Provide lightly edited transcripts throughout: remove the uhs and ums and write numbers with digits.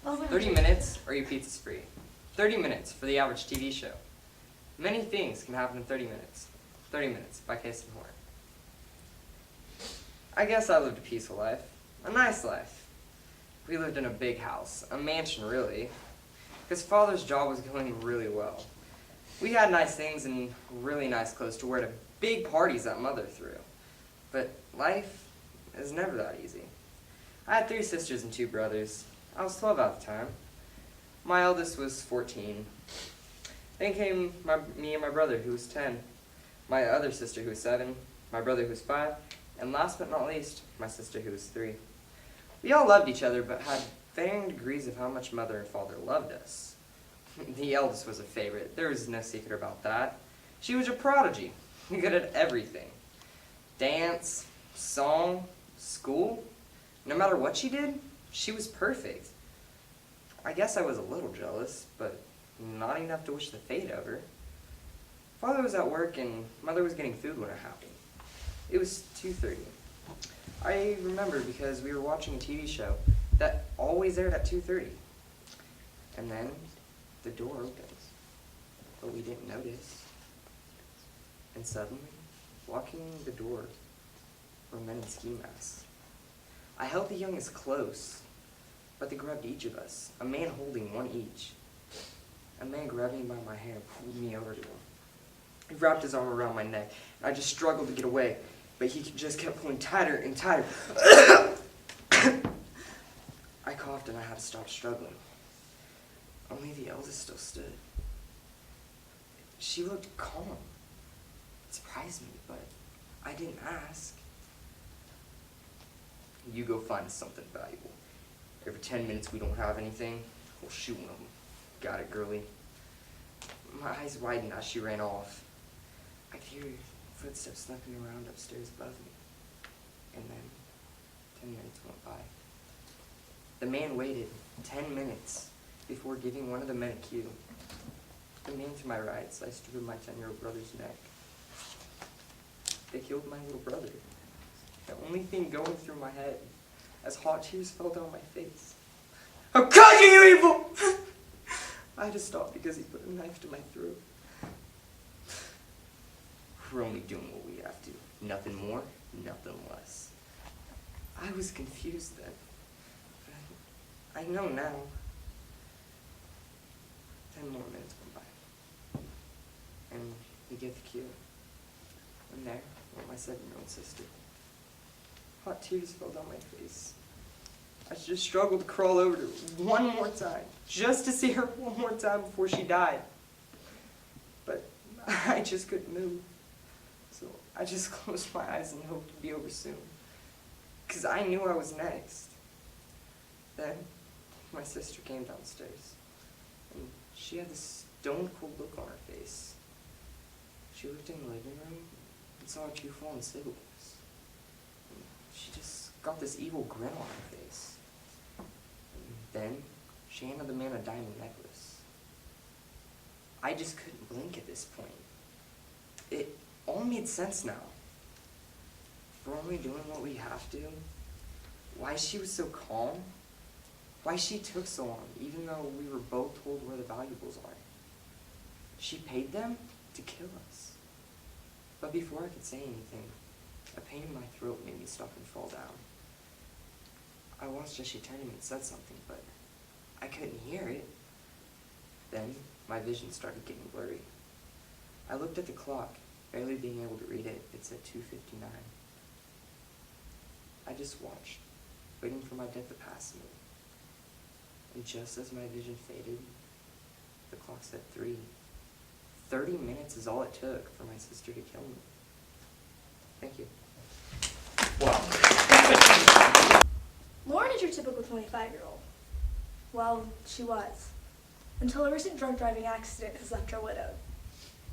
30 minutes or your pizza's free. 30 minutes for the average TV show. Many things can happen in 30 minutes. 30 minutes by Case and Horn. I guess I lived a peaceful life. A nice life. We lived in a big house. A mansion, really. Because Father's job was going really well. We had nice things and really nice clothes to wear to big parties that Mother threw. But life is never that easy. I had 3 sisters and 2 brothers. I was 12 at the time. My eldest was 14. Then came me and my brother, who was 10. My other sister, who was 7. My brother, who was 5. And last but not least, my sister, who was 3. We all loved each other, but had varying degrees of how much Mother and Father loved us. The eldest was a favorite. There was no secret about that. She was a prodigy, good at everything. Dance, song, school. No matter what she did, she was perfect. I guess I was a little jealous, but not enough to wish the fate of her. Father was at work and Mother was getting food when it happened. It was 2:30. I remember because we were watching a TV show that always aired at 2:30. And then the door opens, but we didn't notice. And suddenly, walking the door were men in ski masks. I held the youngest close, but they grabbed each of us, a man holding one each. A man grabbed me by my hair and pulled me over to him. He wrapped his arm around my neck, and I just struggled to get away, but he just kept pulling tighter and tighter. I coughed and I had to stop struggling. Only the eldest still stood. She looked calm. It surprised me, but I didn't ask. You go find us something valuable. Every 10 minutes we don't have anything, we'll shoot one of them. Got it, girlie? My eyes widened as she ran off. I could hear footsteps slipping around upstairs above me. And then 10 minutes went by. The man waited 10 minutes before giving one of the men a cue. The man to my right sliced through my 10-year-old brother's neck. They killed my little brother. The only thing going through my head as hot tears fell down my face. How could you evil! I had to stop because he put a knife to my throat. We're only doing what we have to. Nothing more, nothing less. I was confused then. But I know now. 10 more minutes went by. And he gave the cue. And there went my 7-year-old sister. Hot tears fell down my face. I just struggled to crawl over to her one more time, just to see her one more time before she died. But I just couldn't move. So I just closed my eyes and hoped to be over soon. Because I knew I was next. Then my sister came downstairs. And she had this stone-cold look on her face. She looked in the living room and saw our 2 fallen siblings. And she just got this evil grin on her face. Then, she handed the man a diamond necklace. I just couldn't blink at this point. It all made sense now. If we're only doing what we have to, why she was so calm, why she took so long, even though we were both told where the valuables are. She paid them to kill us. But before I could say anything, a pain in my throat made me stop and fall down. I watched as she turned to me and said something, but I couldn't hear it. Then my vision started getting blurry. I looked at the clock, barely being able to read it. It said 2:59. I just watched, waiting for my death to pass me. And just as my vision faded, the clock said 3. 30 minutes is all it took for my sister to kill me. Thank you. Wow. Lauren is your typical 25-year-old. Well, she was. Until a recent drunk driving accident has left her widowed.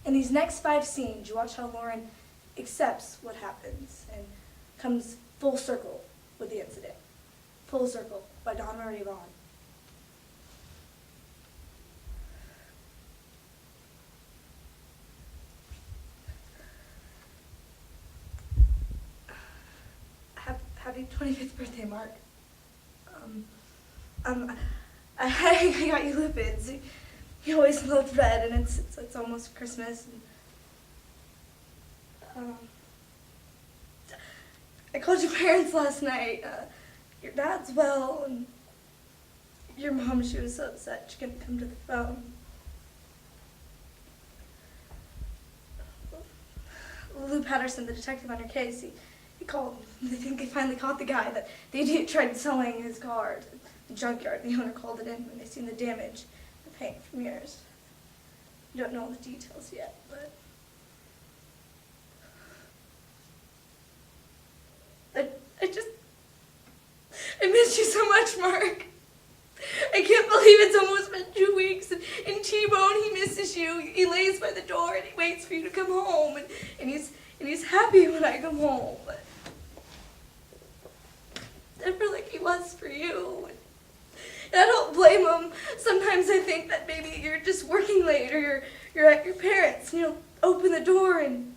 In these next 5 scenes, you watch how Lauren accepts what happens and comes full circle with the incident. Full Circle by Dawn Marie Vaughn. Happy 25th birthday, Mark. I got you lipids. You always loved red, and it's almost Christmas. And, I called your parents last night. Your dad's well, and your mom, she was so upset she couldn't come to the phone. Lou Patterson, the detective on your case, he called. They think they finally caught the guy that the idiot tried selling his car to the junkyard. The owner called it in when they seen the damage, the paint from yours. You don't know all the details yet, but I miss you so much, Mark. I can't believe it's almost been 2 weeks, and T-Bone, he misses you. He lays by the door and he waits for you to come home, and he's happy when I come home. But never like he was for you. And I don't blame him. Sometimes I think that maybe you're just working late, or you're at your parents', and you'll open the door and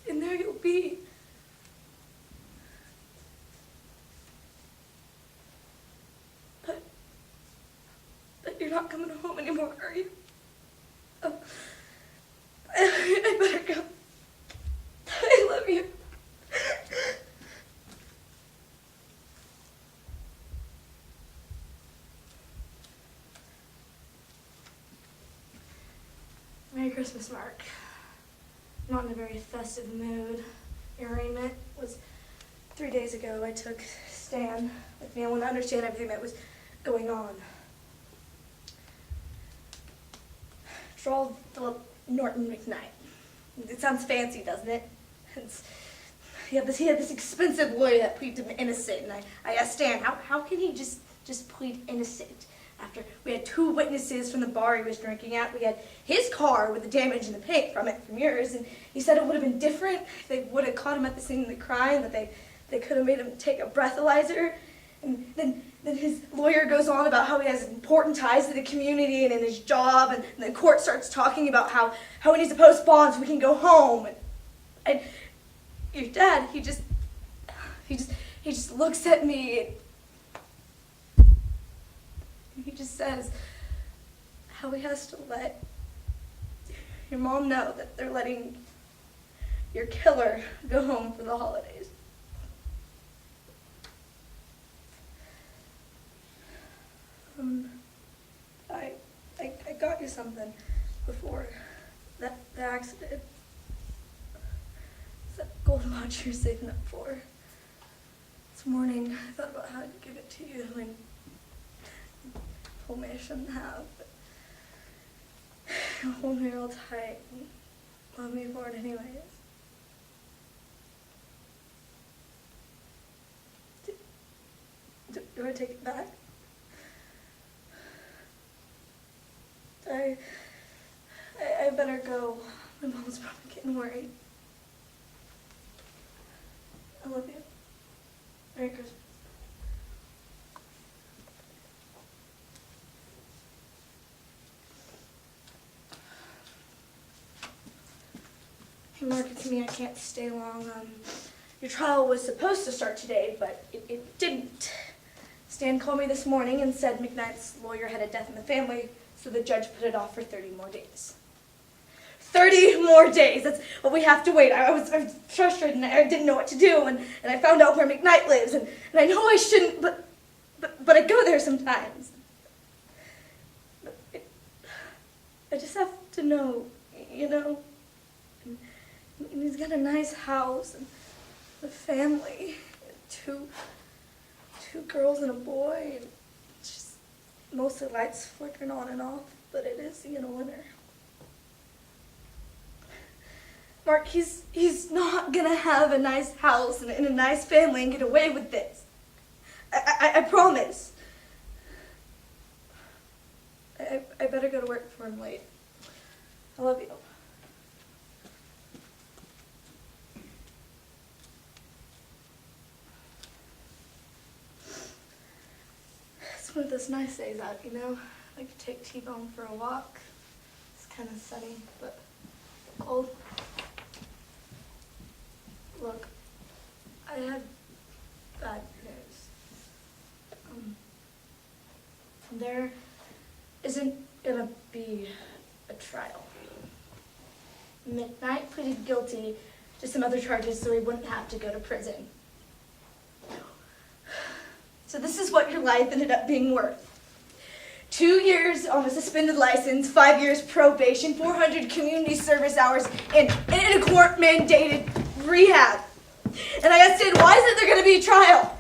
there you'll be. But you're not coming home anymore, are you? Oh, I better go. I love you. Merry Christmas, Mark. I'm not in a very festive mood. Your arraignment was 3 days ago. I took Stan with me. I want to understand everything that was going on. Draw Philip Norton McKnight. It sounds fancy, doesn't it? He had this expensive lawyer that pleaded him innocent, and I asked Stan, how can he just plead innocent? After we had 2 witnesses from the bar he was drinking at, we had his car with the damage in the paint from it, from yours, and he said it would have been different if they would have caught him at the scene of the crime, that they could have made him take a breathalyzer. And then his lawyer goes on about how he has important ties to the community and in his job, and the court starts talking about how he needs to post bond so we can go home. And your dad, he just looks at me and he just says how he has to let your mom know that they're letting your killer go home for the holidays. I got you something before the accident. It's that gold watch you're saving up for. This morning I thought about how to give it to you and told me I shouldn't have, but you hold me real tight and love me for it anyways. Do I take it back? I better go. My mom's probably getting worried. I love you. Merry Christmas. Hey, Mark, it's me. I can't stay long. Your trial was supposed to start today, but it didn't. Stan called me this morning and said McKnight's lawyer had a death in the family, so the judge put it off for 30 more days. 30 more days! That's what we have to wait. I was frustrated and I didn't know what to do, and I found out where McKnight lives, and I know I shouldn't, but I go there sometimes. I just have to know, you know. And he's got a nice house and a family, two girls and a boy, and just mostly lights flickering on and off, but it is the winter. Mark, he's not gonna have a nice house and a nice family and get away with this. I promise. I better go to work before I'm late. I love you. It's one of those nice days out, you know? I could take T-Bone for a walk. It's kind of sunny, but cold. Look, I have bad news. there isn't gonna be a trial. McKnight pleaded guilty to some other charges so he wouldn't have to go to prison. So this is what your life ended up being worth. 2 years on a suspended license, 5 years probation, 400 community service hours, and a court-mandated rehab. And I asked Dad, why isn't there going to be a trial?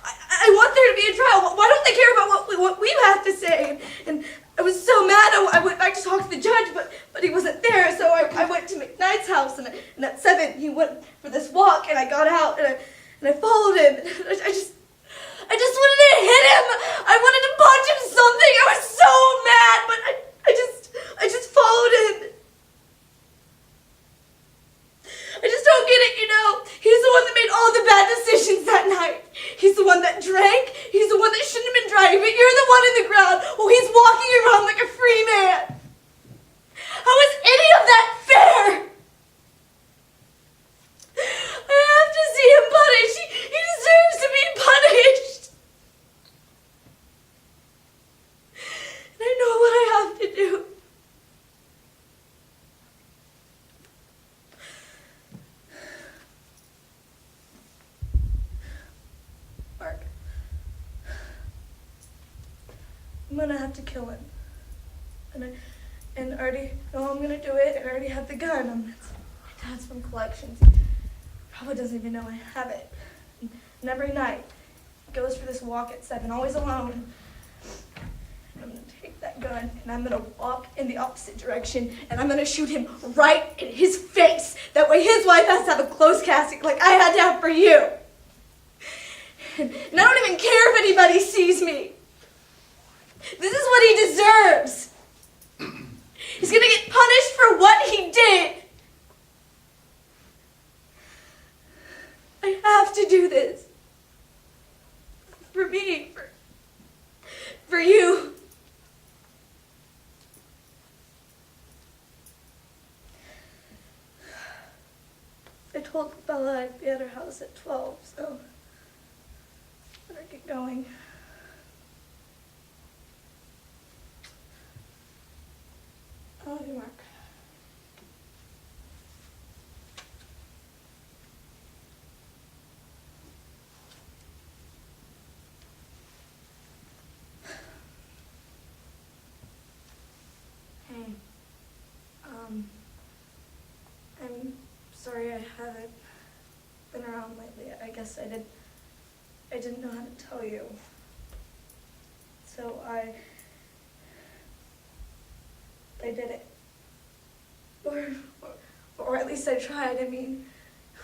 I want there to be a trial. Why don't they care about what we have to say? And I was so mad, I went back to talk to the judge, but he wasn't there, so I went to McKnight's house, and at 7, he went for this walk, and I got out, and I followed him. I just wanted to hit him. I wanted to punch him something. I was so mad, but I just followed him. I just don't get it, you know. He's the one that made all the bad decisions that night. He's the one that drank. He's the one that shouldn't have been driving, but you're the one in the ground. Oh, he's walking around like a free man. How is any of that fair? I have to see him punished. He deserves to be punished. And I know what I have to do. Mark, I'm gonna have to kill him. And I already know I'm gonna do it, and I already have the gun. My dad's from collections. He probably doesn't even know I have it. And every night, he goes for this walk at 7, always alone. And I'm gonna take that gun, and I'm gonna walk in the opposite direction, and I'm gonna shoot him right in his face. That way his wife has to have a closed casket like I had to have for you. And I don't even care if anybody sees me. This is what he deserves. He's gonna get punished for what he did. I have to do this. For me, for you. I told Bella I'd be at her house at 12, so I better get going. I love you, Mark. Hey, I'm sorry I haven't been around lately. I guess I didn't know how to tell you. So I did it. Or at least I tried. I mean,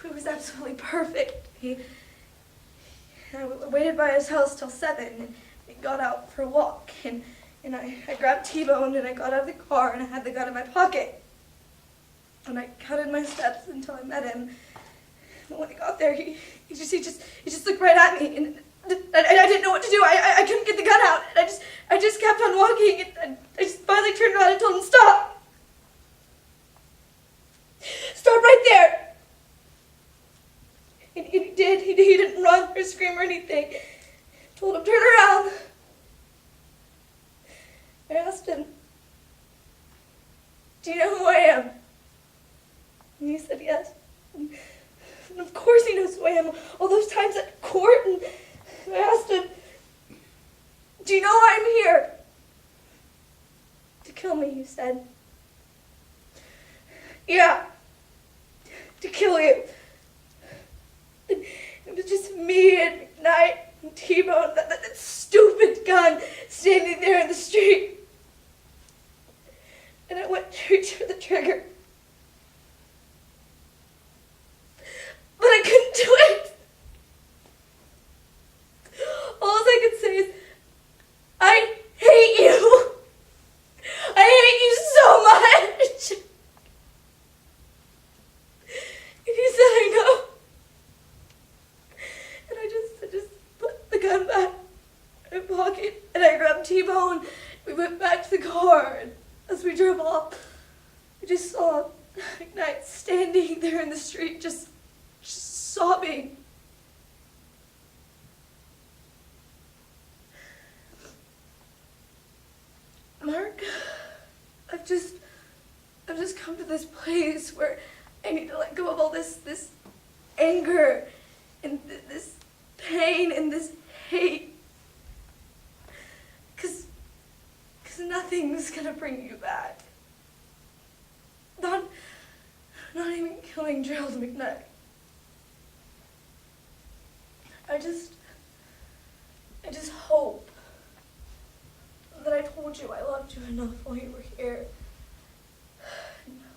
he was absolutely perfect. I waited by his house till 7, and he got out for a walk, and I grabbed T-Bone, and I got out of the car, and I had the gun in my pocket. And I counted my steps until I met him. And when I got there, he just looked right at me, and I didn't know what to do. I couldn't get the gun out. And I just kept on walking, and I just finally turned around and told him, stop. Stop right there. And he did. He didn't run or scream or anything. I told him, turn around. I asked him, do you know who I am? And he said yes. And of course he knows who I am. All those times at court, and I asked him, do you know why I'm here? To kill me, he said. Yeah, to kill you. And it was just me and McKnight and T-Bone, that stupid gun standing there in the street. And I went to reach for the trigger. But I couldn't do it. All I could say is, I hate you. I hate you so much. And he said, I know. And I just put the gun back in my pocket, and I grabbed T-Bone. We went back to the car, and as we drove off, I just saw McKnight standing there in the street, just sobbing. come to this place where I need to let go of all this anger and this pain and this hate. Because nothing's gonna bring you back. Not even killing Gerald McKnight. I just hope that I told you I loved you enough while you were here,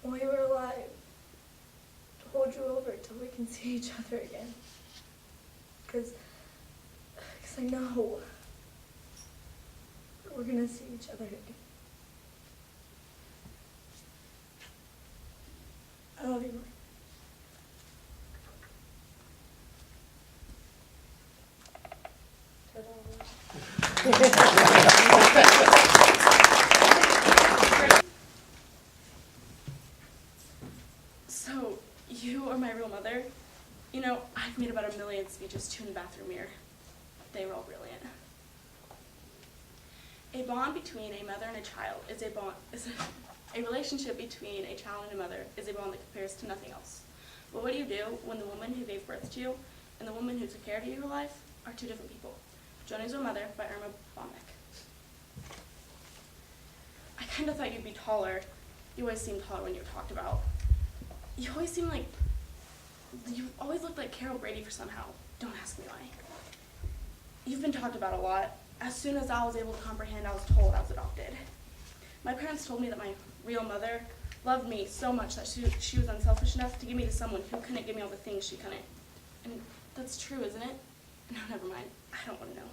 while you were alive, to hold you over till we can see each other again. Because I know that we're gonna see each other again. I love you, Mark. So, you are my real mother? You know, I've made about 1 million speeches to in the bathroom mirror. They were all brilliant. A bond between a mother and a child is a relationship between a child and a mother is a bond that compares to nothing else. But what do you do when the woman who gave birth to you and the woman who took care of you your life are two different people? Johnny's Own Mother by Irma Bombeck. I kind of thought you'd be taller. You always seem taller when you're talked about. You always looked like Carol Brady for somehow. Don't ask me why. You've been talked about a lot. As soon as I was able to comprehend, I was told I was adopted. My parents told me that my real mother loved me so much that she was unselfish enough to give me to someone who couldn't give me all the things she couldn't. And that's true, isn't it? No, never mind. I don't want to know.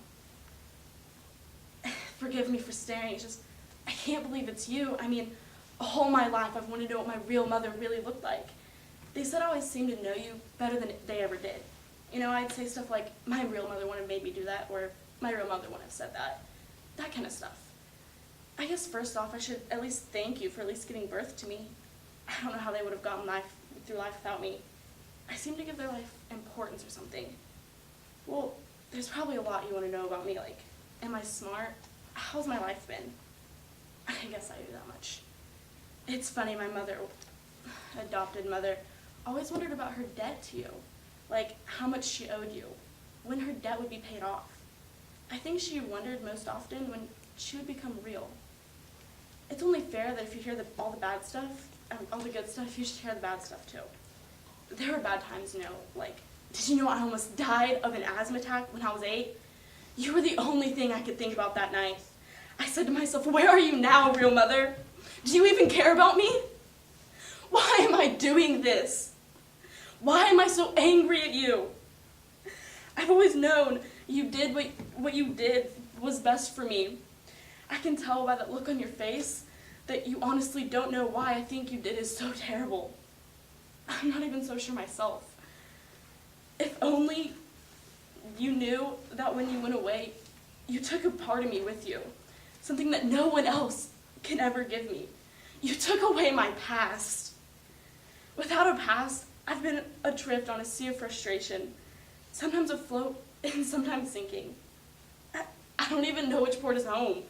Forgive me for staring. It's just, I can't believe it's you. I mean, all my life I've wanted to know what my real mother really looked like. They said I always seemed to know you better than they ever did. You know, I'd say stuff like, my real mother wouldn't have made me do that, or my real mother wouldn't have said that. That kind of stuff. I guess first off, I should at least thank you for at least giving birth to me. I don't know how they would have gotten through life without me. I seem to give their life importance or something. Well, there's probably a lot you want to know about me, like, am I smart? How's my life been? I guess I do that much. It's funny, my mother, adopted mother, always wondered about her debt to you. Like, how much she owed you, when her debt would be paid off. I think she wondered most often when she would become real. It's only fair that if you hear all the bad stuff, all the good stuff, you should hear the bad stuff too. There were bad times, you know, like, did you know I almost died of an asthma attack when I was 8? You were the only thing I could think about that night. I said to myself, where are you now, real mother? Do you even care about me? Why am I doing this? Why am I so angry at you? I've always known you did what you did was best for me. I can tell by that look on your face that you honestly don't know why I think you did is so terrible. I'm not even so sure myself. If only you knew that when you went away, you took a part of me with you, something that no one else can ever give me. You took away my past. Without a past, I've been adrift on a sea of frustration, sometimes afloat and sometimes sinking. I don't even know which port is home.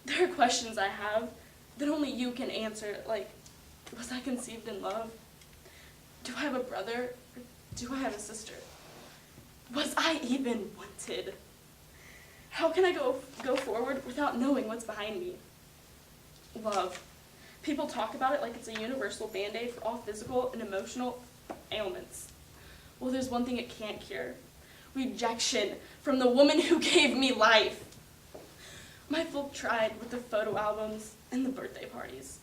There are questions I have that only you can answer, like, was I conceived in love? Do I have a brother? Or do I have a sister? Was I even wanted? How can I go forward without knowing what's behind me? Love. People talk about it like it's a universal band-aid for all physical and emotional ailments. Well, there's one thing it can't cure. Rejection from the woman who gave me life. My folk tried with the photo albums and the birthday parties.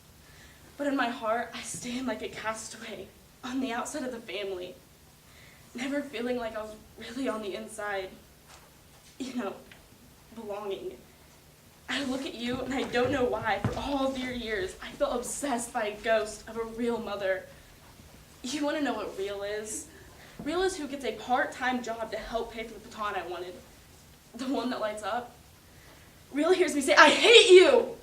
But in my heart, I stand like a castaway on the outside of the family, never feeling like I was really on the inside, you know, belonging. I look at you and I don't know why, for all of your years, I felt obsessed by a ghost of a real mother. You want to know what real is? Real is who gets a part-time job to help pay for the baton I wanted. The one that lights up. Real hears me say, I hate you!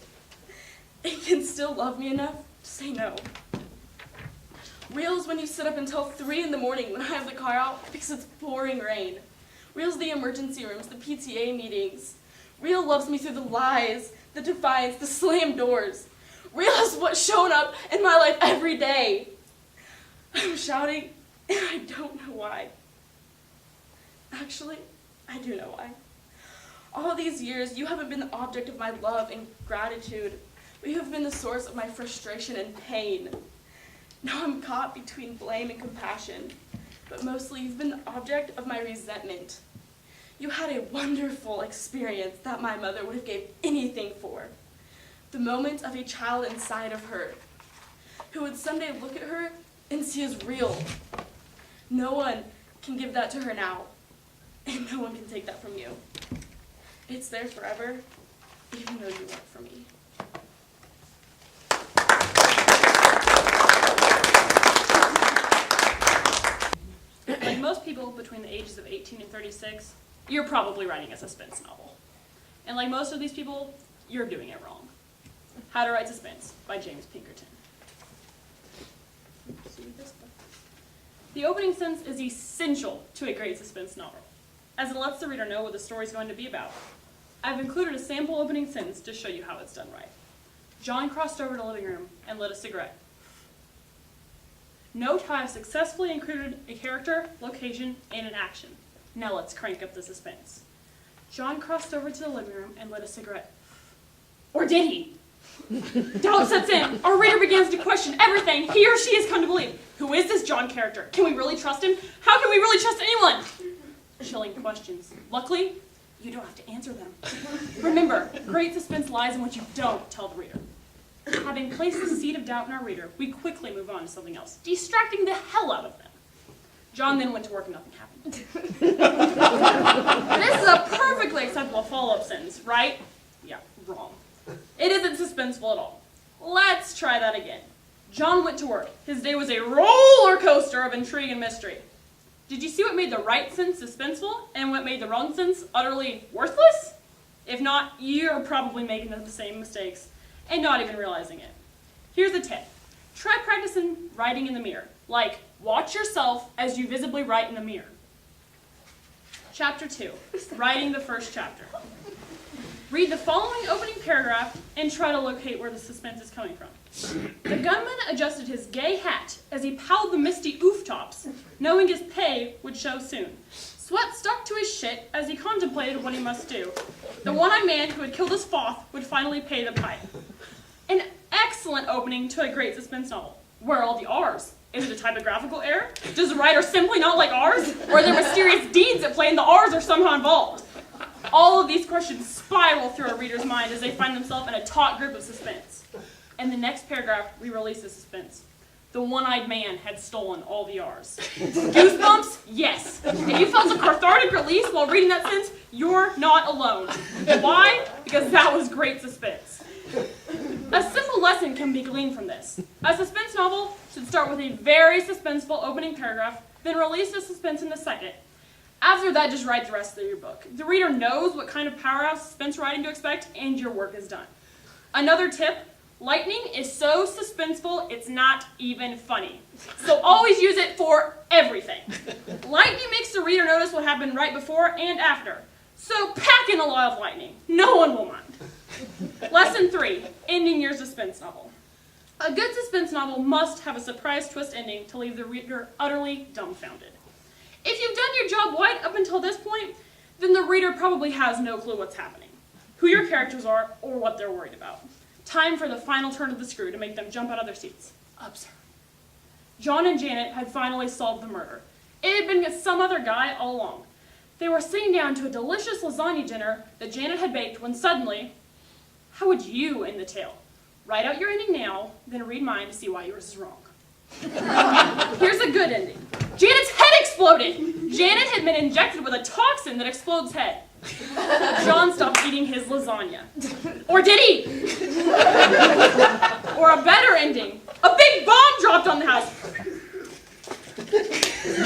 And can still love me enough to say no. Real is when you sit up until 3 in the morning when I have the car out because it's pouring rain. Real's the emergency rooms, the PTA meetings. Real loves me through the lies, the defiance, the slammed doors. realize what's showing up in my life every day. I'm shouting, and I don't know why. Actually, I do know why. All these years, you haven't been the object of my love and gratitude, but you have been the source of my frustration and pain. Now I'm caught between blame and compassion, but mostly you've been the object of my resentment. You had a wonderful experience that my mother would have gave anything for. The moment of a child inside of her, who would someday look at her and see as real. No one can give that to her now, and no one can take that from you. It's there forever, even though you weren't for me. Like most people between the ages of 18 and 36, you're probably writing a suspense novel. And like most of these people, you're doing it wrong. How to Write Suspense by James Pinkerton. The opening sentence is essential to a great suspense novel, as it lets the reader know what the story is going to be about. I've included a sample opening sentence to show you how it's done right. John crossed over to the living room and lit a cigarette. Note how I've successfully included a character, location, and an action. Now let's crank up the suspense. John crossed over to the living room and lit a cigarette. Or did he? Doubt sets in. Our reader begins to question everything he or she has come to believe. Who is this John character? Can we really trust him? How can we really trust anyone? Chilling questions. Luckily, you don't have to answer them. Remember, great suspense lies in what you don't tell the reader. Having placed the seed of doubt in our reader, we quickly move on to something else, distracting the hell out of them. John then went to work and nothing happened. This is a perfectly acceptable follow-up sentence, right? Yeah, wrong. It isn't suspenseful at all. Let's try that again. John went to work. His day was a roller coaster of intrigue and mystery. Did you see what made the right sentence suspenseful and what made the wrong sentence utterly worthless? If not, you're probably making the same mistakes and not even realizing it. Here's a tip. Try practicing writing in the mirror. Like, watch yourself as you visibly write in the mirror. Chapter 2, writing the first chapter. Read the following opening paragraph and try to locate where the suspense is coming from. The gunman adjusted his gay hat as he palled the misty oof tops, knowing his pay would show soon. Sweat stuck to his shit as he contemplated what he must do. The one-eyed man who had killed his foth would finally pay the pipe. An excellent opening to a great suspense novel. Where are all the R's? Is it a typographical error? Does the writer simply not like R's? Or are there mysterious deeds at play and the R's are somehow involved? All of these questions spiral through a reader's mind as they find themselves in a taut grip of suspense. In the next paragraph, we release the suspense. The one-eyed man had stolen all the R's. Goosebumps? Yes. If you felt a cathartic release while reading that sentence, you're not alone. Why? Because that was great suspense. A simple lesson can be gleaned from this. A suspense novel should start with a very suspenseful opening paragraph, then release the suspense in the second. After that, just write the rest of your book. The reader knows what kind of powerhouse suspense writing to expect, and your work is done. Another tip, lightning is so suspenseful, it's not even funny. So always use it for everything. Lightning makes the reader notice what happened right before and after. So pack in a lot of lightning. No one will mind. Lesson 3, ending your suspense novel. A good suspense novel must have a surprise twist ending to leave the reader utterly dumbfounded. If you've done your job right up until this point, then the reader probably has no clue what's happening, who your characters are, or what they're worried about. Time for the final turn of the screw to make them jump out of their seats. Absurd. John and Janet had finally solved the murder. It had been some other guy all along. They were sitting down to a delicious lasagna dinner that Janet had baked when suddenly, how would you end the tale? Write out your ending now, then read mine to see why yours is wrong. Here's a good ending. Janet's head exploded! Janet had been injected with a toxin that explodes head. John stopped eating his lasagna. Or did he? Or a better ending. A big bomb dropped on the house,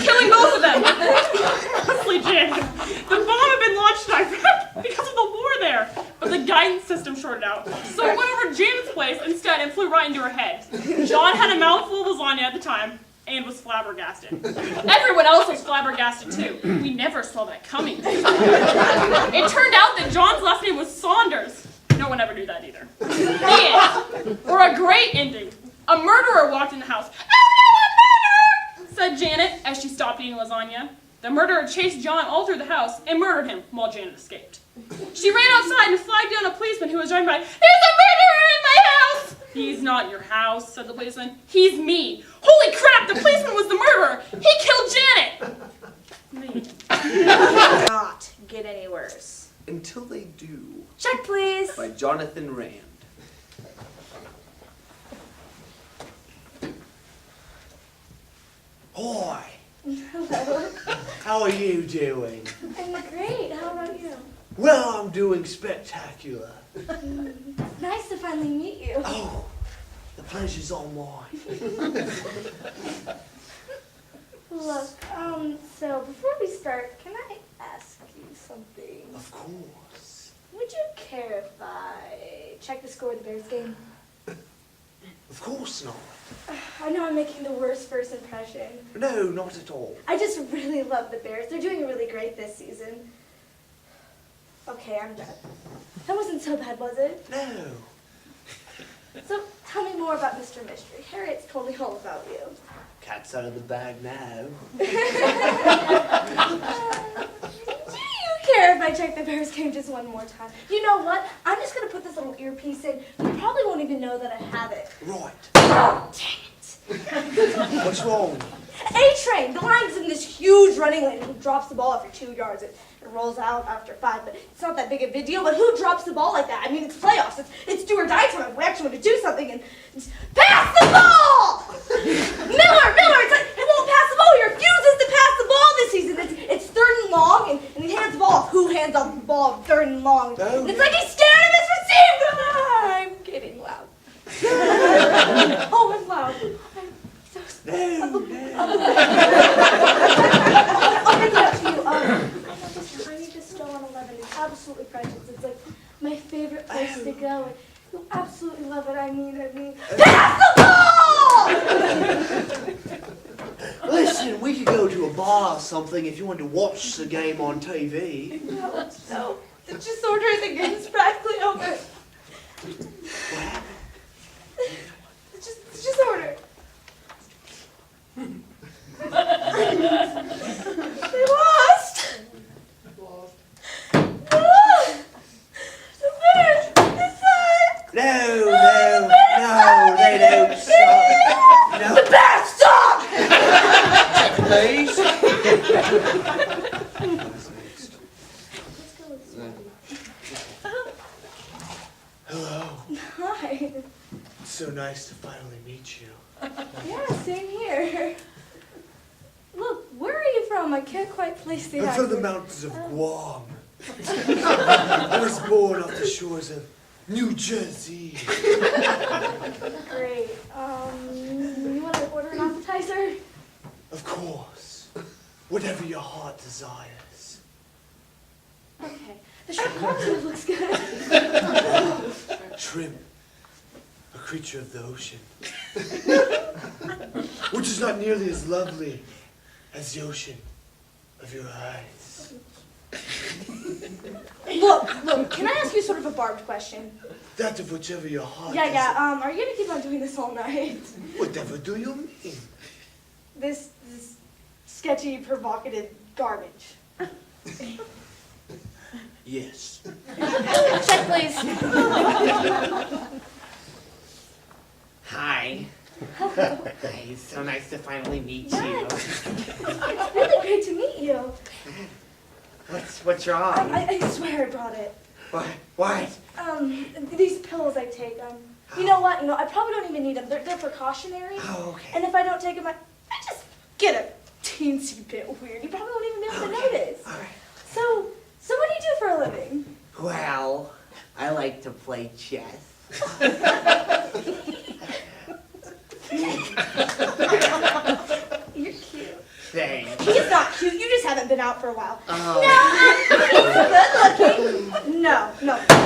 killing both of them. Honestly, Janet, the bomb had been launched in Iraq because of the war there, but the guidance system shorted out. So it went over Janet's place instead and flew right into her head. John had a mouthful of lasagna at the time and was flabbergasted. Everyone else was flabbergasted too. We never saw that coming. It turned out that John's last name was Saunders. No one ever knew that either. The end. Or a great ending. A murderer walked in the house. Oh no, a murderer! Said Janet as she stopped eating lasagna. The murderer chased John all through the house and murdered him while Janet escaped. She ran outside and flagged down a policeman who was driving by. There's a murderer in my house! He's not your house, said the policeman. He's me. Holy crap, the policeman was the murderer. He killed Janet. Not get any worse. Until They Do, Check, please. by Jonathan Rand. Hi, Hello. how are you doing? I'm great. How about you? Well, I'm doing spectacular. Nice to finally meet you. Oh, the pleasure's all mine. Look, so before we start, can I ask you something? Of course. Would you care if I check the score of the Bears game? Of course not. I know I'm making the worst first impression. No, not at all. I just really love the Bears. They're doing really great this season. Okay, I'm done. That wasn't so bad, was it? No. So tell me more about Mr. Mystery. Harriet's told me all about you. Cat's out of the bag now. Do you care if I check the Bears game just one more time? You know what? I'm just going to put this little earpiece in. You probably won't even know that I have it. Right. Oh, dang it. What's wrong? A-Train, the line's in this huge running lane. Who drops the ball after 2 yards? It rolls out after 5, but it's not that big of a deal. But who drops the ball like that? I mean, it's playoffs. It's do or die time if we actually want to do something. And pass the ball! Miller, it's like he won't pass the ball. He refuses to pass the ball this season. It's third and long, and he hands the ball off. Who hands off the ball third and long? No. And it's like he's staring at his receiver. I'm getting loud. Oh, I'm loud. I'm so sorry. I'll bring it up to you. I need to still on 11. It's absolutely precious. It's like my favorite place to go. And you'll absolutely love it. I mean. Pass the ball! Listen, we could go to a bar or something if you want to watch the game on TV. No. Just order the game's practically over. What happened? Just order. They lost. The Bears. They suck. No, they don't suck. No. The Bears suck. Please. Hello. Hi. It's so nice to finally meet you. Yeah, same here. Look, where are you from? I can't quite place the I'm from the accent. mountains of Guam. I was born off the shores of New Jersey. Great. You want to order an appetizer? Of course. Whatever your heart desires. Okay. The shrimp lobster looks good. Shrimp. A creature of the ocean. Which is not nearly as lovely as the ocean of your eyes. Look, can I ask you sort of a barbed question? That of whichever your heart Yeah, are you gonna keep on doing this all night? Whatever do you mean? This sketchy, provocative garbage. Yes. Check, please. Hi. Hi, it's so nice to finally meet you. Yes. It's really great to meet you. What's wrong? I swear I brought it. What? These pills I take, you know what? I probably don't even need them. They're precautionary. Oh, okay. And if I don't take them, I just get a teensy bit weird. You probably won't even be able to notice. All right. So what do you do for a living? Well, I like to play chess. You're cute. Thanks. He's not cute. You just haven't been out for a while. Oh. No, he's good looking. No,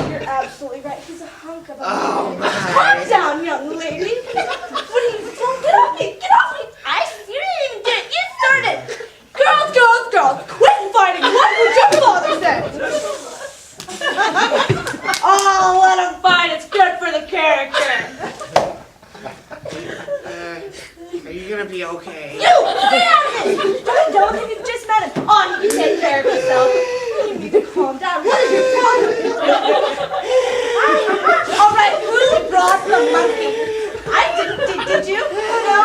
you're absolutely right. He's a hunk of a Oh, man. my. Calm down, young lady. What are you? Don't get off me. Get off me. You didn't even get it. You started. Girls, quit fighting. What would your father say? Oh, let him be okay. You! Stay out of it! I don't think you've just met him. Oh, you take care of yourself. You need to calm down. What is your problem? All right, who brought the monkey? I did you? No?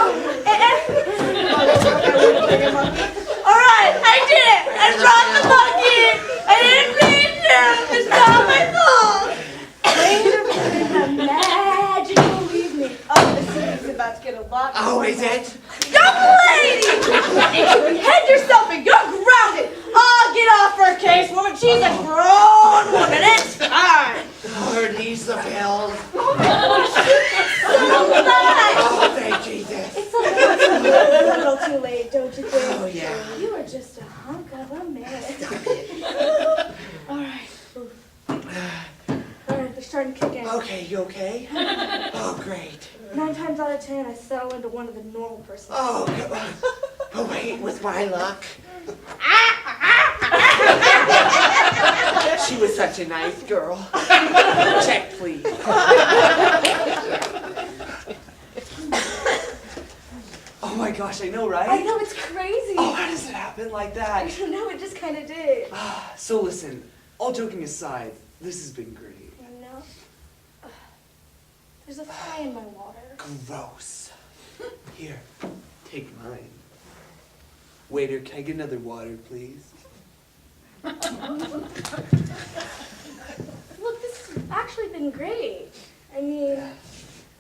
All right, I did it. I brought the monkey. I didn't mean to. It's not my fault. Later, we're gonna have a magical evening. Oh, this evening's about to get a lot. Oh, is it? Young lady! Head yourself and you're grounded! Oh, get off her case, woman. She's a grown woman. It's fine. Oh, are these the pills? So fine. Oh, thank Jesus. It's a little too late, don't you think? Oh, yeah. You are just a hunk of a man. All right. All right, they're starting to kick in. Okay, you okay? Oh, great. 9 times out of 10, I settle into one of the normal persons. Oh, oh, wait, with my luck. She was such a nice girl. Check, please. Oh my gosh, I know, right? I know, it's crazy. Oh, how does it happen like that? I don't know, it just kind of did. So listen, all joking aside, this has been great. You know? There's a fly in my water. Gross. Here, take mine. Waiter, can I get another water, please? Look, this has actually been great. I mean,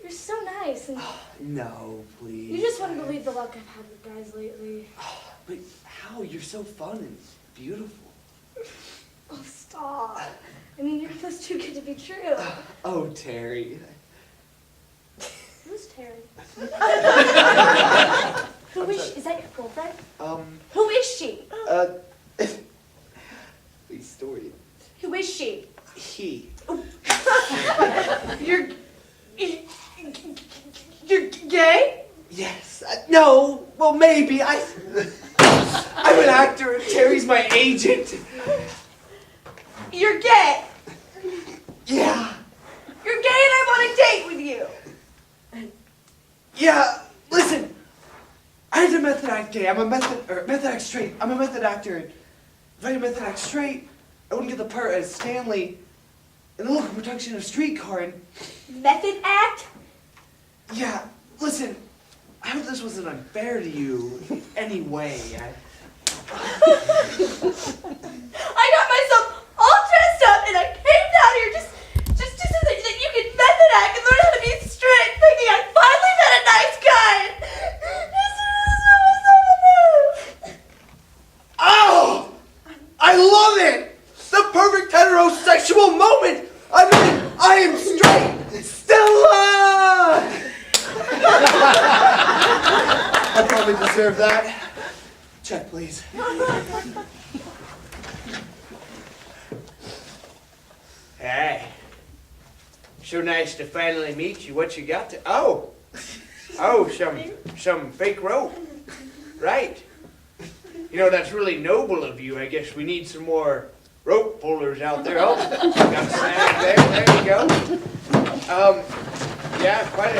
you're so nice, and No, please. you just wouldn't believe the luck I've had with guys lately. But how? You're so fun and beautiful. Oh, stop. I mean, you're almost too good to be true. Oh, Terry. Who's Terry? Who is she? Is that your girlfriend? Who is she? Please, story. Who is she? He. You're gay? Yes. No. Well, maybe. I'm an actor. Terry's my agent. You're gay. Yeah. You're gay and I'm on a date with you. Yeah. Listen. I had to method act gay. I'm a method act straight. I'm a method actor. If I had method act straight, I wouldn't get the part as Stanley in the local production of Streetcar. And Method act? yeah. Listen. I hope this wasn't unfair to you in any way. I got myself all dressed up and I came down here just so that you could method act and learn how to be straight, thinking I finally met a nice guy. Oh! I love it! The perfect heterosexual moment! I mean, I am straight! Stella! I probably deserve that. Check, please. Hey. So nice to finally meet you. What you got to... Oh, some fake rope. Right. You know, that's really noble of you. I guess we need some more rope pullers out there. Oh, got a snag there. There you go. Yeah, quite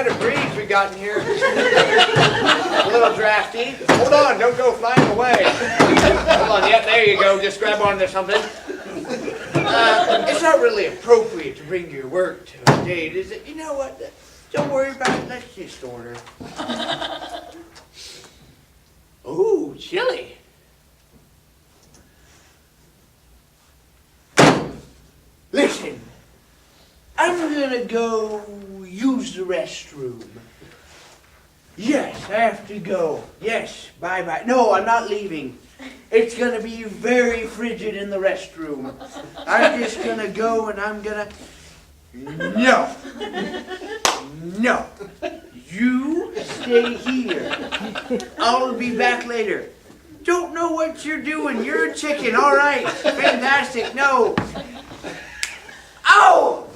a breeze we got in here. A little drafty. Hold on, don't go flying away. Hold on, yeah, there you go. Just grab onto something. It's not really appropriate to bring your work to a date, is it? You know what? Don't worry about it. Let's just order. Ooh, chili. Listen, I'm gonna go use the restroom. Yes, I have to go. Yes, bye-bye. No, I'm not leaving. It's gonna be very frigid in the restroom. I'm just gonna go and I'm gonna... No. No. You stay here. I'll be back later. Don't know what you're doing. You're a chicken. All right. Fantastic. No. Ow!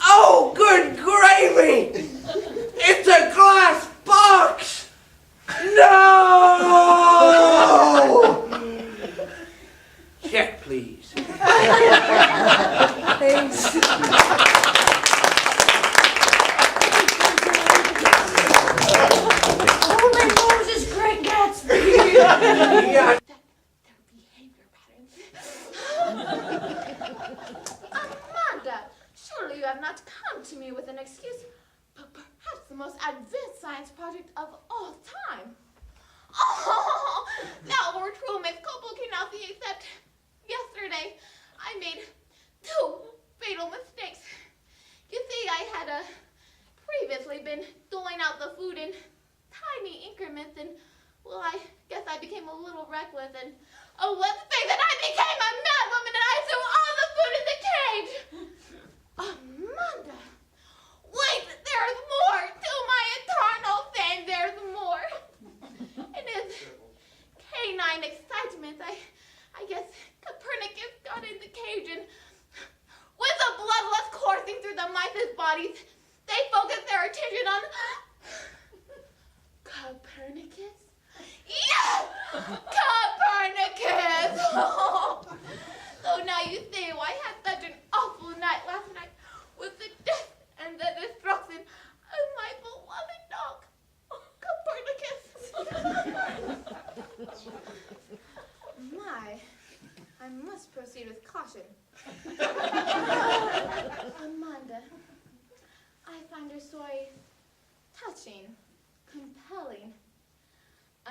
Oh, good gravy! It's a glass box! No! Check, please. Thanks. not come to me with an excuse, but perhaps the most advanced science project of all time. Oh, now we're true, Miss Copel cannot be except yesterday I made 2 fatal mistakes. You see, I had previously been doling out the food in tiny increments, and well, I guess I became a little reckless, and oh, let's say that I became a mad woman and I threw all the food in the cage. Amanda, wait, there's more. To my eternal fame, there's more. In his canine excitement, I guess Copernicus got in the cage, and with the bloodlust coursing through the mice's bodies, they focused their attention on Copernicus. Yes! Copernicus! So now you see why I had such an awful night last night with the death and the destruction of my beloved dog, Copernicus. My, I must proceed with caution. Amanda, I find your story touching, compelling,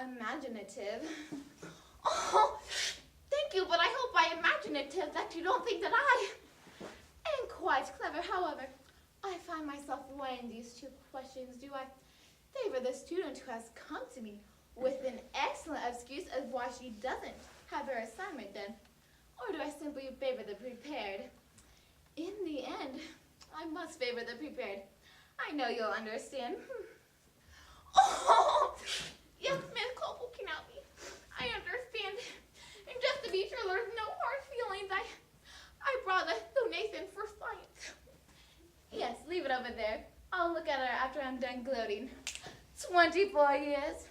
imaginative. Oh, thank you, but I hope by imaginative that you don't think that I am quite clever. However, I find myself weighing these 2 questions. Do I favor the student who has come to me with an excellent excuse of why she doesn't have her assignment done? Or do I simply favor the prepared? In the end, I must favor the prepared. I know you'll understand. Oh, yes, Miss Copel can help me. I understand. And just to be sure there's no hard feelings, I brought a donation for science. Yes, leave it over there. I'll look at it after I'm done gloating. 24 years,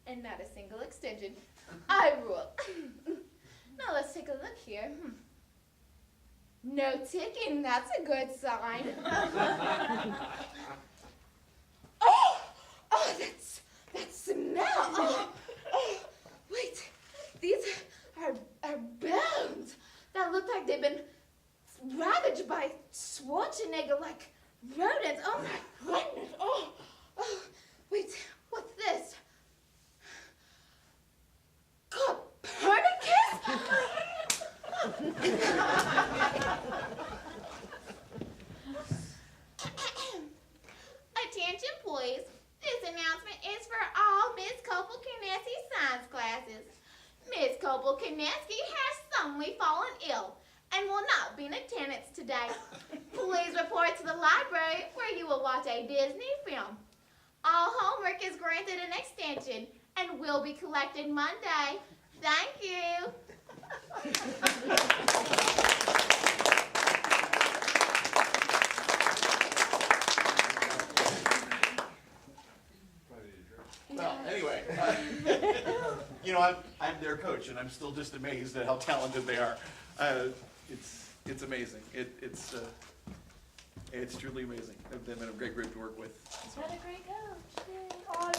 and not a single extension. I rule. Now let's take a look here. No ticking, that's a good sign. Oh, that smell. Oh, wait, these are bones that look like they've been ravaged by Schwarzenegger-like rodents. Oh my goodness. Oh, wait, what's this? Copernicus? Attention, please. This announcement is for all Miss Copel-Kineski science classes. Miss Copel-Kineski has suddenly fallen ill and will not be in attendance today. Please report to the library where you will watch a Disney film. All homework is granted an extension and will be collected Monday. Thank you. Well, anyway, I'm their coach, and I'm still just amazed at how talented they are. It's amazing. It's truly amazing. They've been a great group to work with. What a great coach. Yay. Oh,